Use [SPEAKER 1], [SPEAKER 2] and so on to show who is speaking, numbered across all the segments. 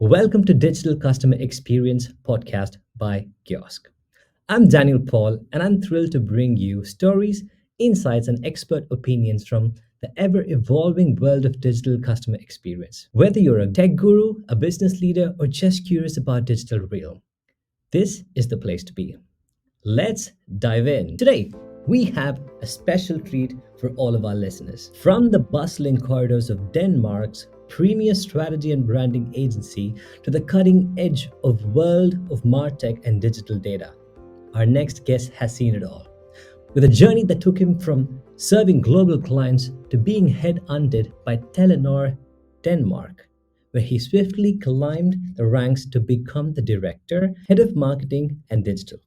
[SPEAKER 1] Welcome to Digital Customer Experience Podcast by Kiosk. I'm Daniel Paul, and I'm thrilled to bring you stories, insights, and expert opinions from the ever evolving world of digital customer experience. Whether you're a tech guru, a business leader, or just curious about digital realm, this is the place to be. Let's dive in. Today, we have a special treat for all of our listeners. From the bustling corridors of Denmark's premier strategy and branding agency to the cutting edge of world of MarTech and digital data, our next guest has seen it all. With a journey that took him from serving global clients to being headhunted by Telenor Denmark, where he swiftly climbed the ranks to become the director, head of marketing and digital.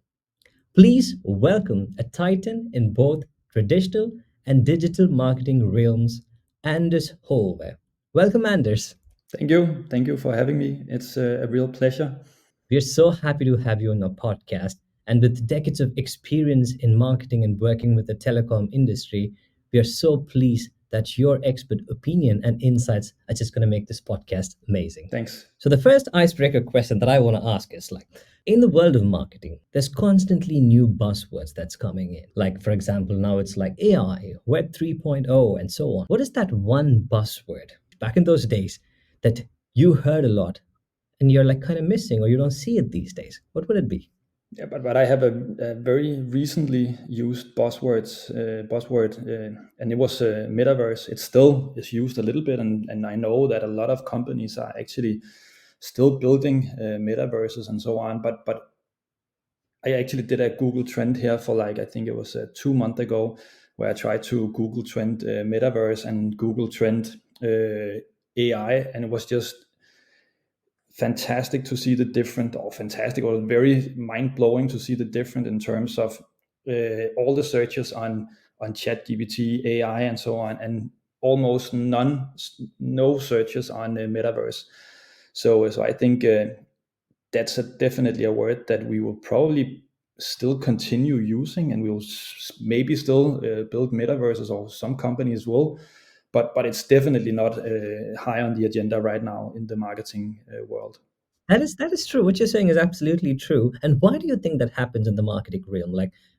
[SPEAKER 1] Please welcome a titan in both traditional and digital marketing realms, Anders Holvøe. Welcome, Anders.
[SPEAKER 2] Thank you. Thank you for having me. It's a real pleasure.
[SPEAKER 1] We are so happy to have you on our podcast. And with decades of experience in marketing and working with the telecom industry, we are so pleased that your expert opinion and insights are just going to make this podcast amazing.
[SPEAKER 2] Thanks.
[SPEAKER 1] So the first icebreaker question that I want to ask is in the world of marketing, there's constantly new buzzwords that's coming in. Like, for example, now it's like AI, Web 3.0, and so on. What is that one buzzword back in those days that you heard a lot and you're kind of missing or you don't see it these days? What would it be?
[SPEAKER 2] Yeah, but I have a very recently used buzzword, and it was metaverse. It still is used a little bit, and I know that a lot of companies are actually still building metaverses and so on. But I actually did a Google trend here for I think it was 2 months ago, where I tried to Google trend metaverse and Google trend AI, and it was just fantastic to see the different, or fantastic, or very mind-blowing to see the different in terms of all the searches on ChatGPT, AI, and so on, and almost no searches on metaverse. So I think that's definitely a word that we will probably still continue using, and we will maybe still build metaverses, or some companies will. But it's definitely not high on the agenda right now in the marketing world.
[SPEAKER 1] That is true. What you're saying is absolutely true. And why do you think that happens in the marketing realm?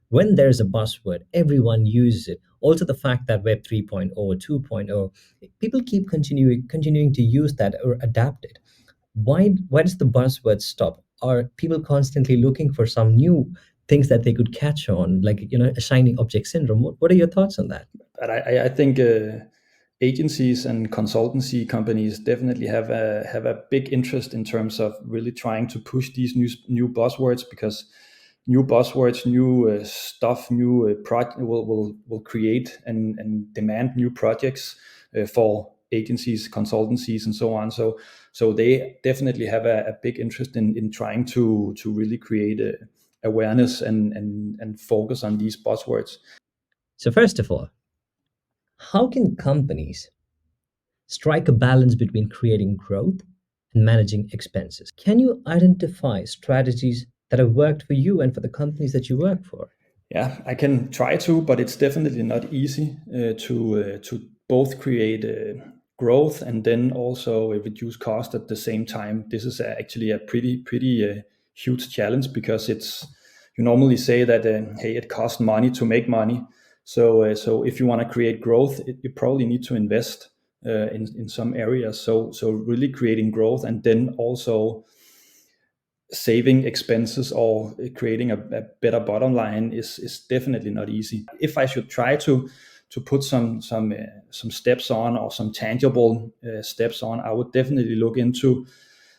[SPEAKER 1] When there's a buzzword, everyone uses it. Also, the fact that Web 3.0 or 2.0, people keep continuing to use that or adapt it. Why does the buzzword stop? Are people constantly looking for some new things that they could catch on, a shiny object syndrome? What are your thoughts on that?
[SPEAKER 2] But I think agencies and consultancy companies definitely have a big interest in terms of really trying to push these new buzzwords, because new buzzwords, new stuff, new project will create and demand new projects for agencies, consultancies, and so on. So they definitely have a big interest in trying to really create awareness and focus on these buzzwords.
[SPEAKER 1] So, first of all, how can companies strike a balance between creating growth and managing expenses? Can you identify strategies that have worked for you and for the companies that you work for?
[SPEAKER 2] Yeah, I can try to, but it's definitely not easy to both create growth and then also reduce cost at the same time. This is actually a pretty huge challenge, because you normally say that hey, it costs money to make money. So if you want to create growth, you probably need to invest in some areas. So really creating growth and then also saving expenses or creating a better bottom line is definitely not easy. If I should try to put some steps on, or some tangible steps on, I would definitely look into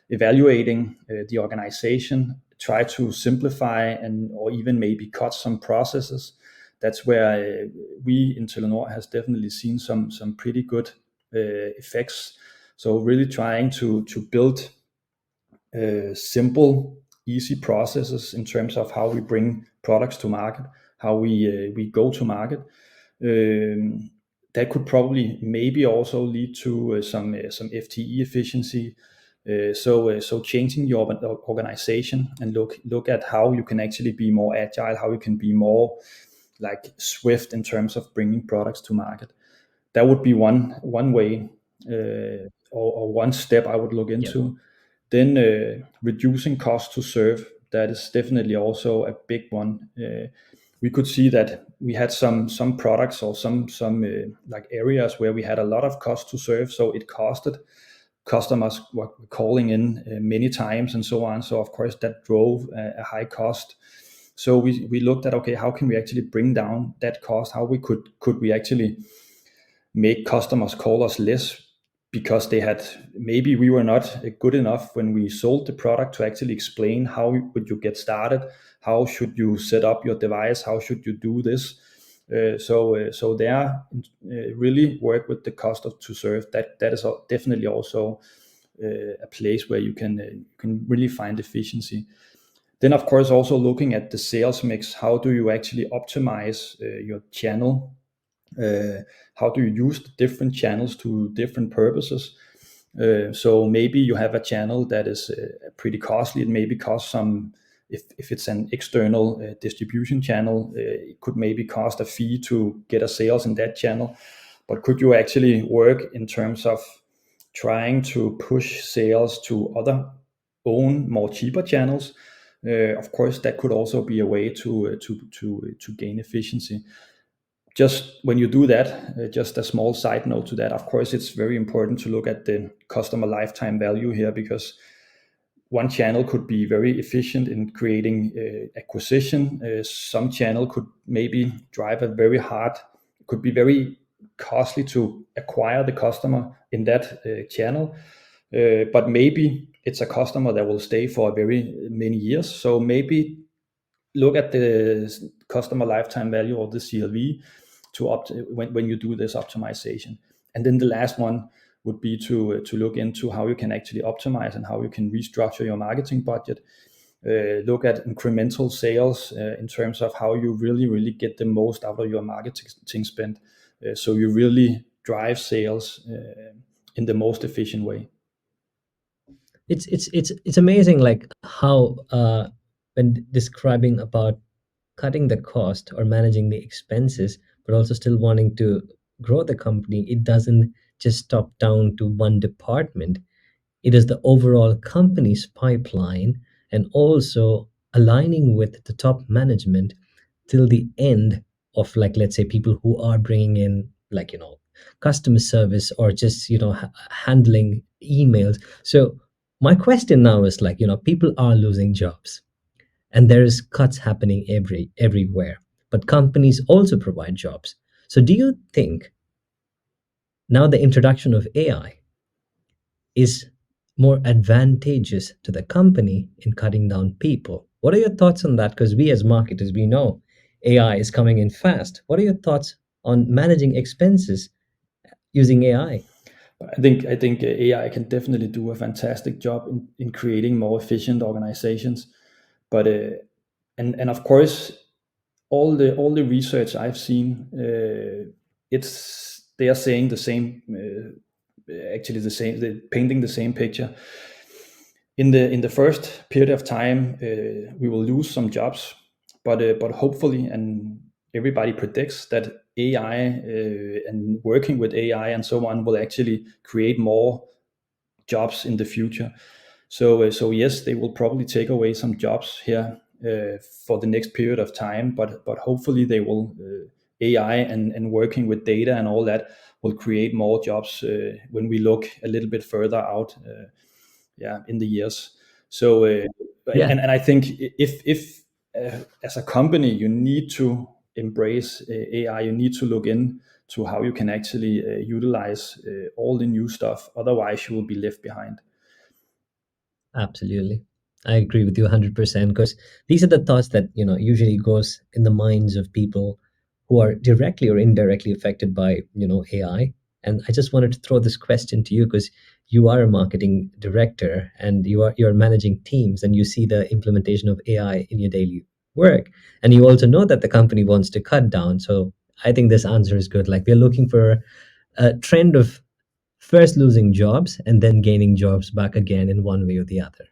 [SPEAKER 2] evaluating the organization, try to simplify and or even maybe cut some processes. That's where we in Telenor has definitely seen some pretty good effects. So really trying to build simple, easy processes in terms of how we bring products to market, how we go to market. That could probably maybe also lead to some FTE efficiency. So changing your organization and look at how you can actually be more agile, how you can be more swift in terms of bringing products to market. That would be one way or one step I would look into. Then reducing cost to serve, that is definitely also a big one. We could see that we had some products or some like areas where we had a lot of cost to serve, so it costed. Customers were calling in many times and so on. So of course that drove a high cost. So we looked at, okay, how can we actually bring down that cost? How we could we actually make customers call us less, because they had, maybe we were not good enough when we sold the product to actually explain how would you get started, how should you set up your device, how should you do this. So there, really work with the cost of to serve. That is definitely also a place where you can really find efficiency. Then of course also looking at the sales mix. How do you actually optimize your channel? How do you use the different channels to different purposes? So maybe you have a channel that is pretty costly. It maybe costs some, if it's an external distribution channel, it could maybe cost a fee to get a sales in that channel. But could you actually work in terms of trying to push sales to other own more cheaper channels? Of course, that could also be a way to gain efficiency. Just when you do that, just a small side note to that, of course, it's very important to look at the customer lifetime value here, because one channel could be very efficient in creating acquisition. Some channel could maybe drive a very hard, could be very costly to acquire the customer in that channel. But maybe it's a customer that will stay for very many years. So maybe look at the customer lifetime value, or the CLV, when you do this optimization. And then the last one would be to look into how you can actually optimize and how you can restructure your marketing budget. Look at incremental sales in terms of how you really get the most out of your marketing spend, so you really drive sales in the most efficient way.
[SPEAKER 1] It's amazing, like how when describing about cutting the cost or managing the expenses, but also still wanting to grow the company, it doesn't just stop down to one department. It is the overall company's pipeline, and also aligning with the top management till the end of, like, let's say people who are bringing in, like, customer service, or just handling emails. So my question now is, like, people are losing jobs, and there is cuts happening everywhere, but companies also provide jobs. So do you think now the introduction of AI is more advantageous to the company in cutting down people? What are your thoughts on that? Because we as marketers, we know AI is coming in fast. What are your thoughts on managing expenses using AI?
[SPEAKER 2] I think AI can definitely do a fantastic job in creating more efficient organizations. But and of course, all the research I've seen, they are saying the same, actually the same, they're painting the same picture. In the first period of time, we will lose some jobs, but hopefully, and everybody predicts that AI and working with AI and so on will actually create more jobs in the future. So yes, they will probably take away some jobs here for the next period of time, but hopefully they will, AI and working with data and all that will create more jobs when we look a little bit further out, in the years. So
[SPEAKER 1] Yeah,
[SPEAKER 2] and I think if as a company you need to embrace AI, you need to look in to how you can actually utilize all the new stuff. Otherwise, you will be left behind.
[SPEAKER 1] absolutely. I agree with you 100%, because these are the thoughts that, usually goes in the minds of people who are directly or indirectly affected by, AI. And I just wanted to throw this question to you, because you are a marketing director, and you're managing teams, and you see the implementation of AI in your daily work. And you also know that the company wants to cut down. So I think this answer is good. Like, we're looking for a trend of first losing jobs and then gaining jobs back again in one way or the other.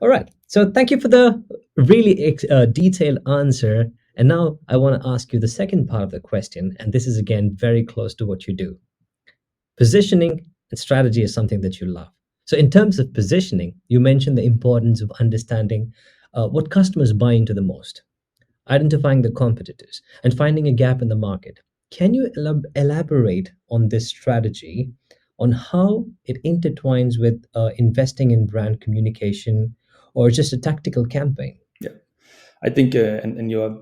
[SPEAKER 1] All right. So thank you for the really detailed answer. And now I want to ask you the second part of the question. And this is again very close to what you do. Positioning and strategy is something that you love. So, in terms of positioning, you mentioned the importance of understanding what customers buy into the most, identifying the competitors, and finding a gap in the market. Can you elaborate on this strategy, on how it intertwines with investing in brand communication or just a tactical campaign?
[SPEAKER 2] Yeah, I think, and you're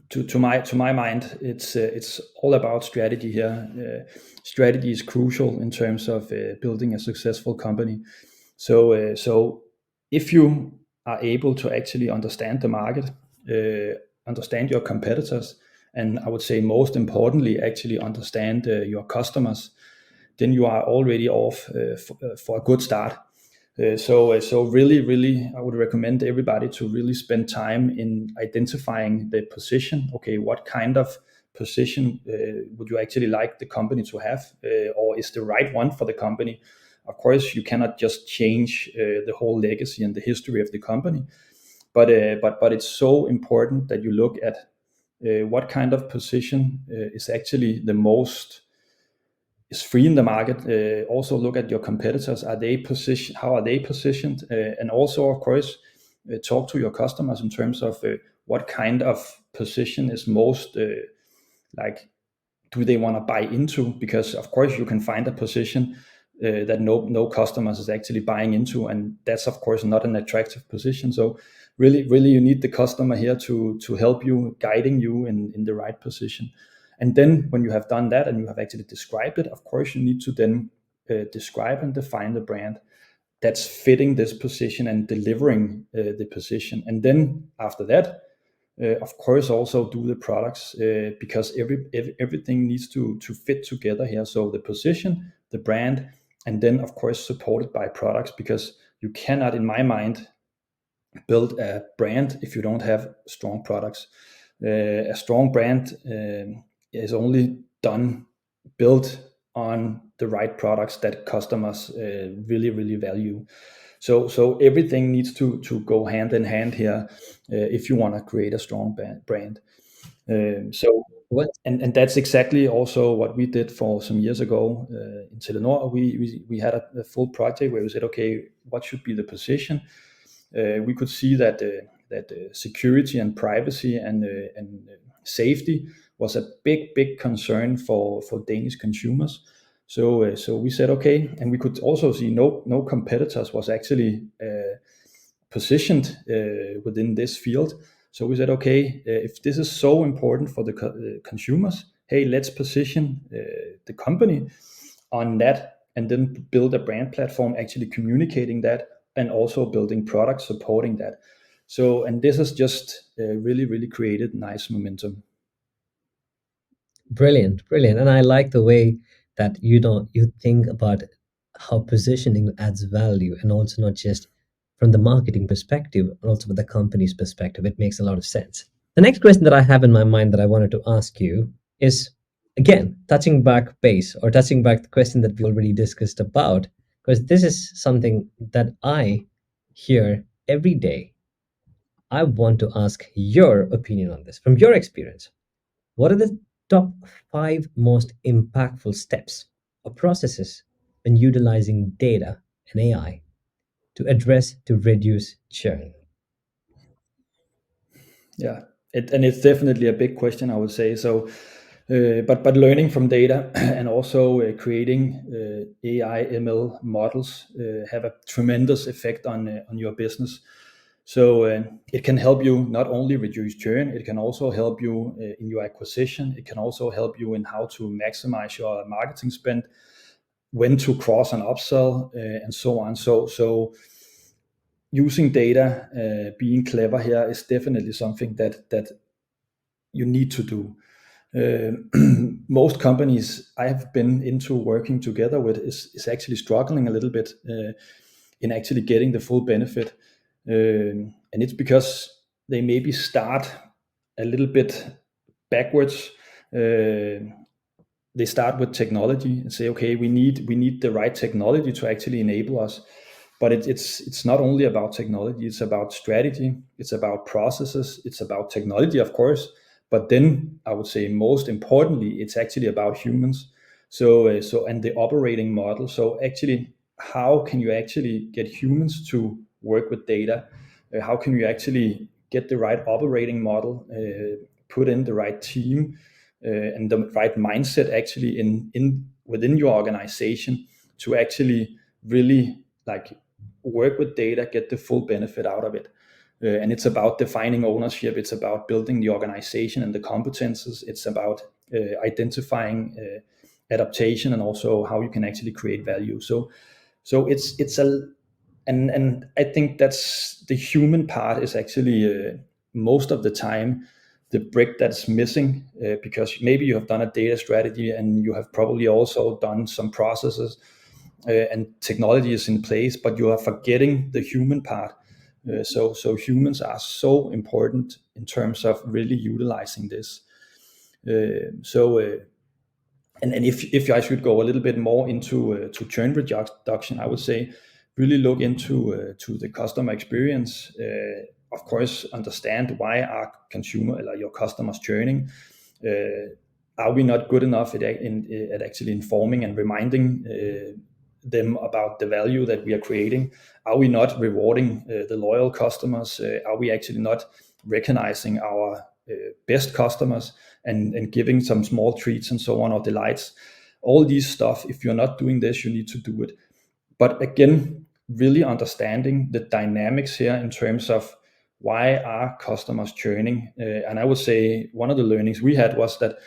[SPEAKER 2] to my mind, it's all about strategy here. Strategy is crucial in terms of building a successful company. So if you are able to actually understand the market, understand your competitors, and I would say most importantly, actually understand your customers, then you are already off for a good start. So really, I would recommend everybody to really spend time in identifying the position. Okay, what kind of position would you actually like the company to have, or is the right one for the company? Of course, you cannot just change the whole legacy and the history of the company, but it's so important that you look at what kind of position is actually the most is free in the market. Also look at your competitors. Are they positioned? How are they positioned? And also, of course, talk to your customers in terms of what kind of position is most like, do they want to buy into? Because of course you can find a position that no customers is actually buying into, and that's of course not an attractive position. So really you need the customer here to help you, guiding you in the right position. And then when you have done that and you have actually described it, of course you need to then describe and define the brand that's fitting this position and delivering the position. And then after that, of course, also do the products, because everything needs to fit together here. So the position, the brand, and then of course supported by products, because you cannot, in my mind, build a brand if you don't have strong products. A strong brand is only built on the right products that customers really value. So everything needs to go hand in hand here if you want to create a strong brand. So
[SPEAKER 1] What
[SPEAKER 2] and that's exactly also what we did for some years ago in Telenor. We had a full project where we said, okay, what should be the position? We could see that security and privacy and safety was a big concern for Danish consumers. So we said, okay, and we could also see no competitors was actually positioned within this field. So we said, okay, if this is so important for the consumers, hey, let's position the company on that, and then build a brand platform actually communicating that, and also building products supporting that. So, and this has just really created nice momentum.
[SPEAKER 1] Brilliant, brilliant. And I like the way that you think about how positioning adds value, and also not just from the marketing perspective, and also with the company's perspective. It makes a lot of sense. The next question that I have in my mind that I wanted to ask you is, again, touching back base, or touching back the question that we already discussed about, because this is something that I hear every day. I want to ask your opinion on this from your experience. What are the top five most impactful steps or processes when utilizing data and AI to reduce churn?
[SPEAKER 2] Yeah, and it's definitely a big question, I would say. So, but learning from data and also creating AI ML models have a tremendous effect on your business. So it can help you not only reduce churn, it can also help you in your acquisition. It can also help you in how to maximize your marketing spend, when to cross and upsell, and so on. So using data, being clever here is definitely something that you need to do. Most companies I have been into working together with is actually struggling a little bit in actually getting the full benefit, and it's because they maybe start a little bit backwards. They start with technology and say, okay, we need the right technology to actually enable us. But it's not only about technology, it's about strategy, it's about processes, it's about technology, of course, but then I would say most importantly, it's actually about humans. So and the operating model. So actually how can you actually get humans to work with data? How can you actually get the right operating model, put in the right team, and the right mindset actually in within your organization to actually really like work with data, get the full benefit out of it. And it's about defining ownership. It's about building the organization and the competences. It's about identifying adaptation and also how you can actually create value. So it's a and I think that's the human part is actually most of the time the brick that's missing, because maybe you have done a data strategy and you have probably also done some processes, and technology is in place, but you are forgetting the human part. So humans are so important in terms of really utilizing this. And if I should go a little bit more into to churn reduction, I would say really look into to the customer experience. Of course, understand why are your customers churning. Are we not good enough at actually informing and reminding them about the value that we are creating? Are we not rewarding the loyal customers? Are we actually not recognizing our best customers and giving some small treats and so on, or delights? All these stuff, if you're not doing this, you need to do it. But again, really understanding the dynamics here in terms of why are customers churning. And I would say one of the learnings we had was that,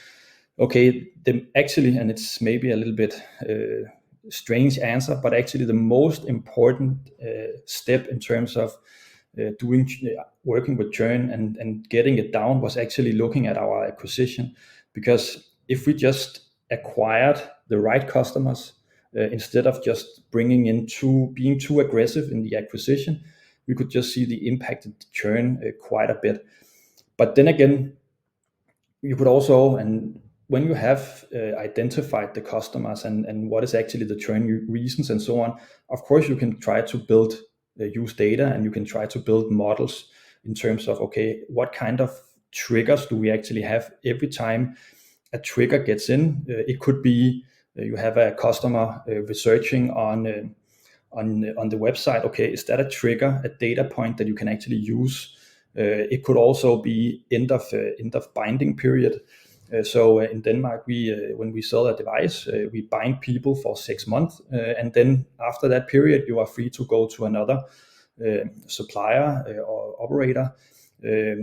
[SPEAKER 2] okay, actually, and it's maybe a little bit strange answer, but actually the most important step in terms of working with churn and getting it down was actually looking at our acquisition. Because if we just acquired the right customers, instead of just being too aggressive in the acquisition, we could just see the impacted churn quite a bit. But then again, you could also, and when you have identified the customers and what is actually the churn reasons and so on, of course you can try to use data, and you can try to build models in terms of, okay, what kind of triggers do we actually have every time a trigger gets in? It could be you have a customer researching on the website. Okay, is that a trigger, a data point that you can actually use? It could also be end of binding period. So in Denmark, when we sell a device, we bind people for 6 months, and then after that period, you are free to go to another supplier or operator.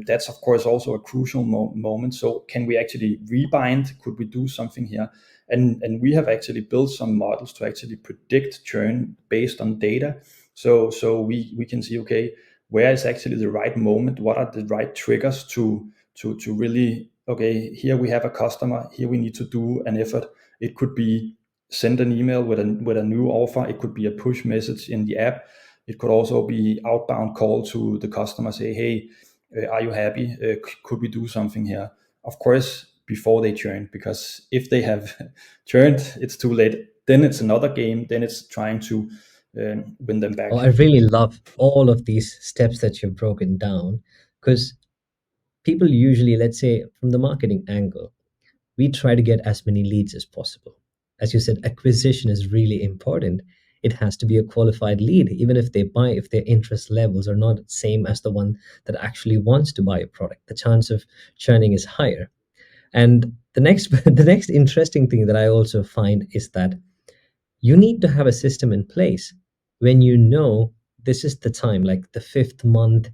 [SPEAKER 2] That's of course also a crucial moment. So can we actually rebind? Could we do something here? And we have actually built some models to actually predict churn based on data. So we can see, okay, where is actually the right moment? What are the right triggers to really, okay, here we have a customer, here we need to do an effort. It could be send an email with a new offer. It could be a push message in the app. It could also be outbound call to the customer, say, hey, are you happy? Could we do something here? Of course, before they churn, because if they have churned, it's too late. Then it's another game. Then it's trying to win them back.
[SPEAKER 1] Oh, I really love all of these steps that you've broken down, because people usually, let's say from the marketing angle, we try to get as many leads as possible. As you said, acquisition is really important. It has to be a qualified lead, even if they buy, if their interest levels are not same as the one that actually wants to buy a product, the chance of churning is higher. And the next the next interesting thing that I also find is that you need to have a system in place when you know this is the time, like the fifth month,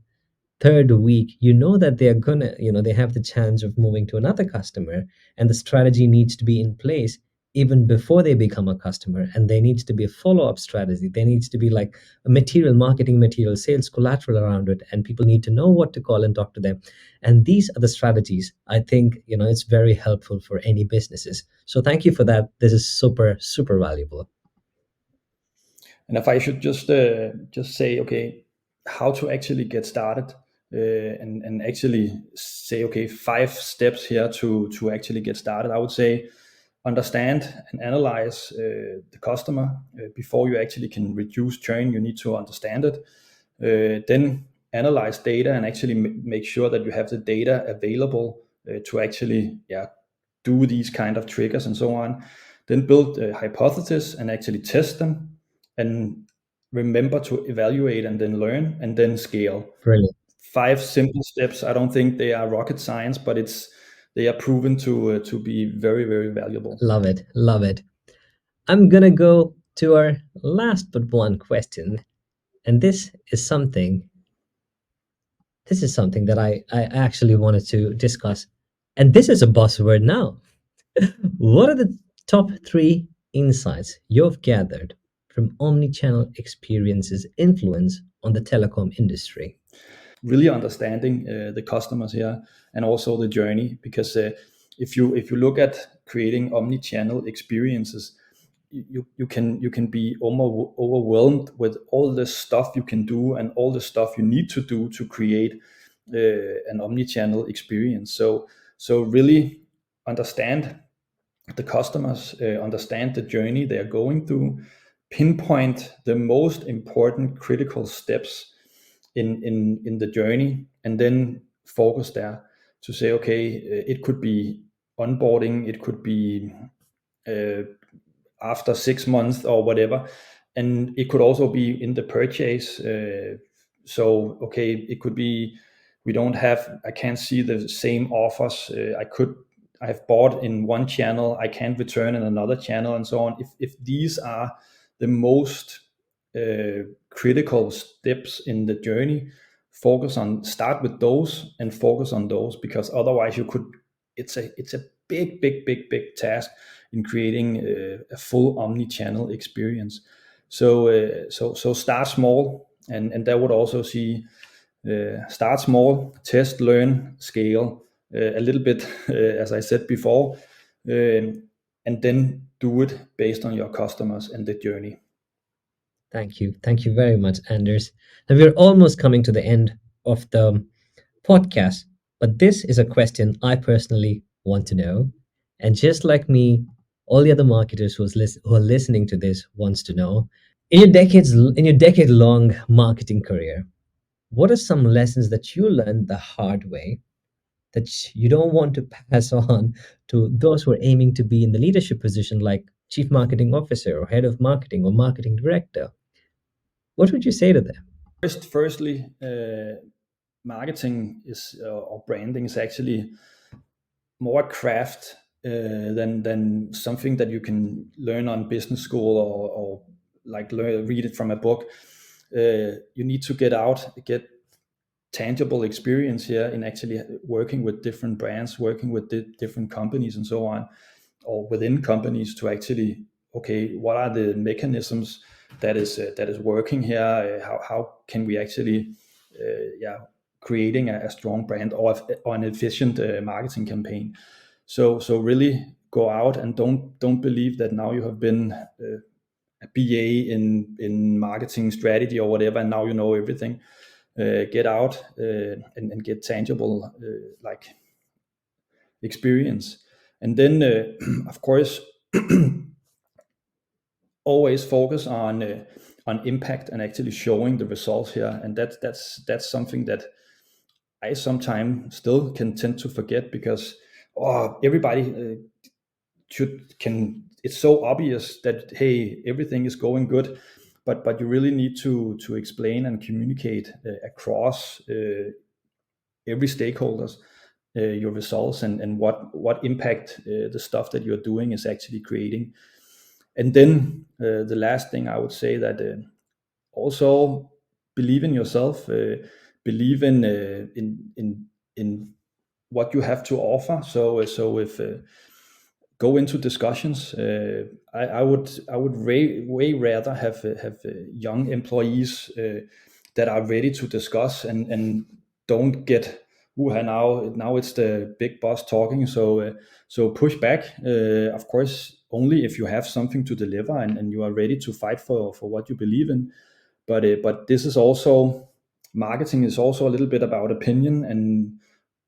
[SPEAKER 1] third week, you know that they're gonna, they have the chance of moving to another customer, and the strategy needs to be in place even before they become a customer. And there needs to be a follow-up strategy. There needs to be like a marketing material, sales collateral around it, and people need to know what to call and talk to them. And these are the strategies. I think, it's very helpful for any businesses. So thank you for that. This is super, super valuable.
[SPEAKER 2] And if I should just say, okay, how to actually get started, and actually say, okay, 5 steps here to actually get started, I would say understand and analyze the customer before you actually can reduce churn. You need to understand it. Then analyze data and actually make sure that you have the data available to actually do these kind of triggers and so on. Then build a hypothesis and actually test them. and remember to evaluate and then learn and then scale.
[SPEAKER 1] Brilliant.
[SPEAKER 2] 5 simple steps. I don't think they are rocket science, but they are proven to be very, very valuable.
[SPEAKER 1] Love it. Love it. I'm gonna go to our last but one question, and this is something that I actually wanted to discuss, and this is a buzzword now. What are the top three insights you've gathered from omni-channel experiences' influence on the telecom industry?
[SPEAKER 2] Really understanding the customers here and also the journey, because if you look at creating omni-channel experiences, you can be overwhelmed with all the stuff you can do and all the stuff you need to do to create an omni-channel experience. So really understand the customers, understand the journey they are going through, pinpoint the most important critical steps in the journey, and then focus there to say, okay, it could be onboarding, it could be uh, after 6 months or whatever, and it could also be in the purchase. So okay, it could be I can't see the same offers. I've bought in one channel, I can't return in another channel, and so on. If these are the most critical steps in the journey, start with those and focus on those, because otherwise it's a big task in creating a full omni-channel experience. So start small, and that would also see start small, test, learn, scale a little bit, as I said before, and then do it based on your customers and the journey.
[SPEAKER 1] Thank you. Thank you very much, Anders. And we're almost coming to the end of the podcast, but this is a question I personally want to know. And just like me, all the other marketers who are listening to this wants to know. In your decade-long marketing career, what are some lessons that you learned the hard way that you don't want to pass on to those who are aiming to be in the leadership position, like chief marketing officer or head of marketing or marketing director? What would you say to them?
[SPEAKER 2] Firstly, marketing or branding is actually more craft than something that you can learn on business school, or like read it from a book. You need to get tangible experience here in actually working with different brands, working with different companies and so on, or within companies, to actually, okay, what are the mechanisms that is working here? How can we actually creating a strong brand, or an efficient marketing campaign? So really go out, and don't believe that now you have been a BA in marketing strategy or whatever, and now you know everything. Get out and get tangible like experience, and then of course always focus on impact and actually showing the results here, and that's something that I sometimes still can tend to forget, because everybody it's so obvious that, hey, everything is going good, but you really need to explain and communicate across every stakeholders your results, and what impact the stuff that you're doing is actually creating. And then the last thing I would say, that also believe in yourself, believe in what you have to offer. So if go into discussions. I would way rather have young employees that are ready to discuss, and don't get now it's the big boss talking. So push back. Of course, only if you have something to deliver, and you are ready to fight for what you believe in. But this is also, marketing is also a little bit about opinion, and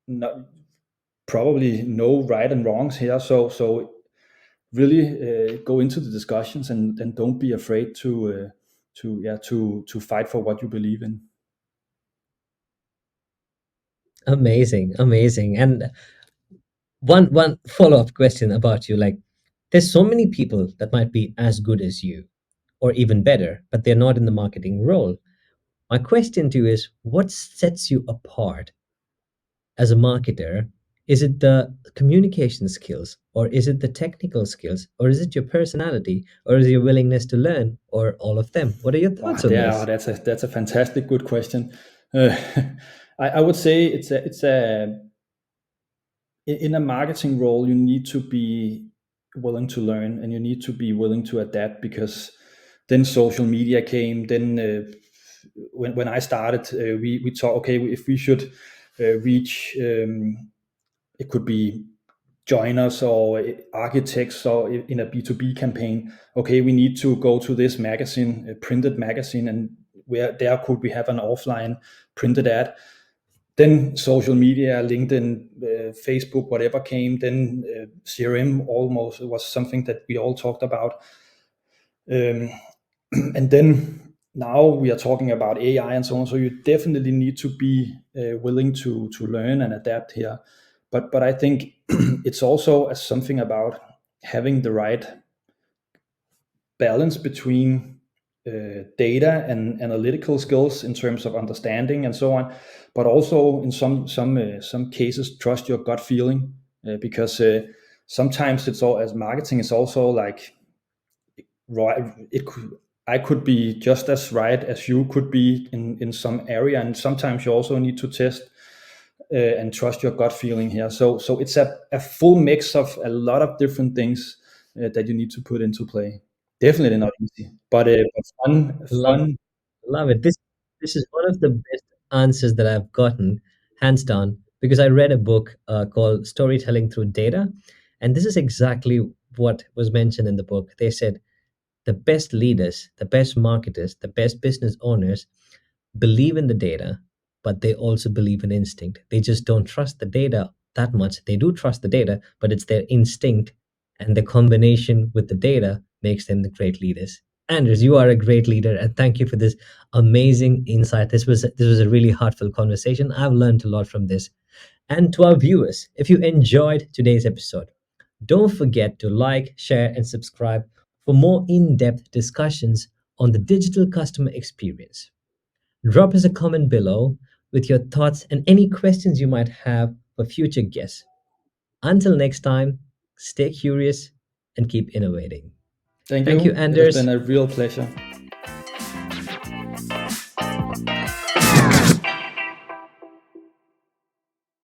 [SPEAKER 2] not, probably no right and wrongs here. So really go into the discussions, and don't be afraid to fight for what you believe in.
[SPEAKER 1] Amazing, amazing. And one follow-up question about you, like, there's so many people that might be as good as you, or even better, but they're not in the marketing role. My question to you is, what sets you apart as a marketer? Is it the communication skills, or is it the technical skills, or is it your personality, or is it your willingness to learn, or all of them? What are your
[SPEAKER 2] Wow,
[SPEAKER 1] thoughts on this?
[SPEAKER 2] that's a fantastic good question. Uh, I would say it's a in a marketing role you need to be willing to learn and you need to be willing to adapt, because then social media came. Then when I started, we thought, okay, if we should reach, it could be joiners or architects or in a B2B campaign. Okay, we need to go to this magazine, a printed magazine, and where there could we have an offline printed ad. Then social media, LinkedIn, Facebook, whatever came. Then CRM almost was something that we all talked about. And then now we are talking about AI and so on. So you definitely need to be willing to learn and adapt here. But I think it's also something about having the right balance between data and analytical skills in terms of understanding and so on, but also in some cases trust your gut feeling, because sometimes it's all, as marketing is also like right. I could be just as right as you could be in some area, and sometimes you also need to test and trust your gut feeling here. So it's a full mix of a lot of different things that you need to put into play. Definitely not easy, but fun,
[SPEAKER 1] Love
[SPEAKER 2] fun.
[SPEAKER 1] Love it. This is one of the best answers that I've gotten, hands down, because I read a book called Storytelling Through Data, and this is exactly what was mentioned in the book. They said the best leaders, the best marketers, the best business owners believe in the data, but they also believe in instinct. They just don't trust the data that much. They do trust the data, but it's their instinct, and the combination with the data makes them the great leaders. Anders, you are a great leader, and thank you for this amazing insight. This was a really heartfelt conversation. I've learned a lot from this. And to our viewers, if you enjoyed today's episode, don't forget to like, share, and subscribe for more in-depth discussions on the digital customer experience. Drop us a comment below with your thoughts and any questions you might have for future guests. Until next time, stay curious and keep innovating.
[SPEAKER 2] Thank
[SPEAKER 1] Thank you,
[SPEAKER 2] you. It has been
[SPEAKER 1] Anders.
[SPEAKER 2] a real pleasure.